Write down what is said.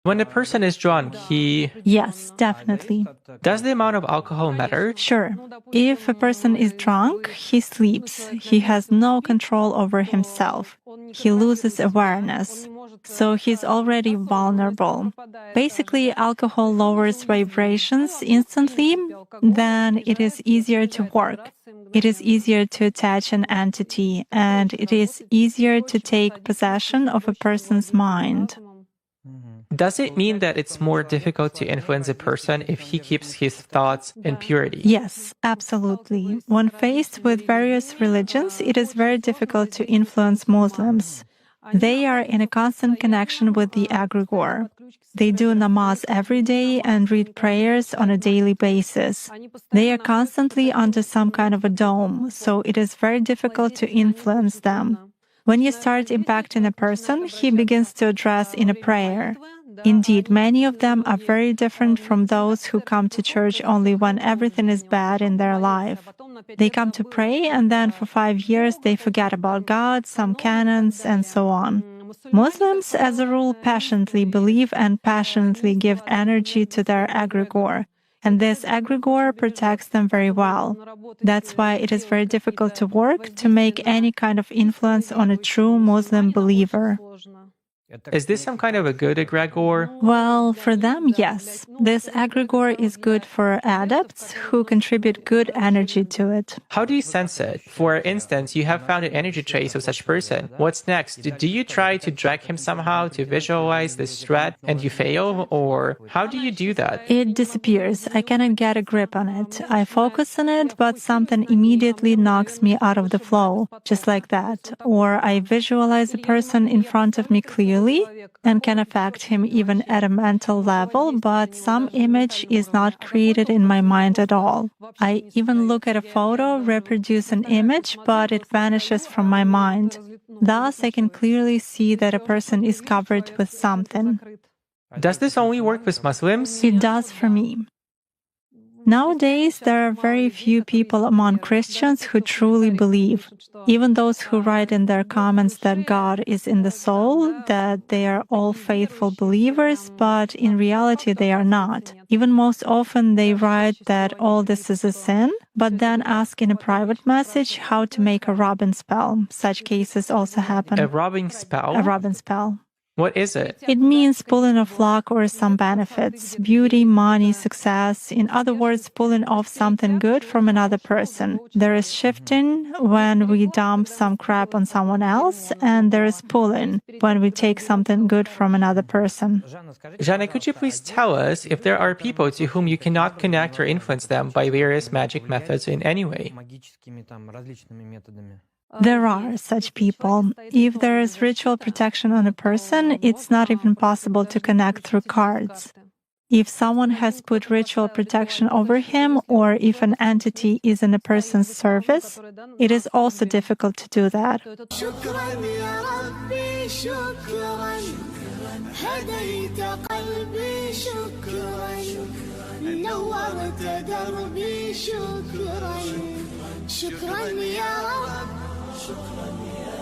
When a person is drunk, Yes, definitely. does the amount of alcohol matter? Sure. If a person is drunk, he sleeps. He has no control over himself. He loses awareness. So he's already vulnerable. Basically, alcohol lowers vibrations instantly, then it is easier to work. It is easier to attach an entity, and it is easier to take possession of a person's mind. Does it mean that it's more difficult to influence a person if he keeps his thoughts in purity? Yes, absolutely. When faced with various religions, it is very difficult to influence Muslims. They are in a constant connection with the egregore. They do namaz every day and read prayers on a daily basis. They are constantly under some kind of a dome, so it is very difficult to influence them. When you start impacting a person, he begins to address in a prayer. Indeed, many of them are very different from those who come to church only when everything is bad in their life. They come to pray, and then for 5 years they forget about God, some canons, and so on. Muslims, as a rule, passionately believe and passionately give energy to their egregore. And this egregore protects them very well. That's why it is very difficult to work to make any kind of influence on a true Muslim believer. Is this some kind of a good egregore? Well, for them, yes. This egregore is good for adepts who contribute good energy to it. How do you sense it? For instance, you have found an energy trace of such a person. What's next? Do you try to drag him somehow to visualize this threat and you fail? Or how do you do that? It disappears. I cannot get a grip on it. I focus on it, but something immediately knocks me out of the flow, just like that. Or I visualize a person in front of me clearly and can affect him even at a mental level, but some image is not created in my mind at all. I even look at a photo, reproduce an image, but it vanishes from my mind. Thus, I can clearly see that a person is covered with something. Does this only work with Muslims? It does for me. Nowadays, there are very few people among Christians who truly believe. Even those who write in their comments that God is in the soul, that they are all faithful believers, but in reality they are not. Even most often they write that all this is a sin, but then ask in a private message how to make a rubbing spell. Such cases also happen. A rubbing spell? A rubbing spell. What is it? It means pulling off luck or some benefits, beauty, money, success. In other words, pulling off something good from another person. There is shifting when we dump some crap on someone else, and there is pulling when we take something good from another person. Jana, could you please tell us if there are people to whom you cannot connect or influence them by various magic methods in any way? There are such people. If there is ritual protection on a person, it's not even possible to connect through cards. If someone has put ritual protection over him, or if an entity is in a person's service, it is also difficult to do that. شكرا يا رب شكرا يا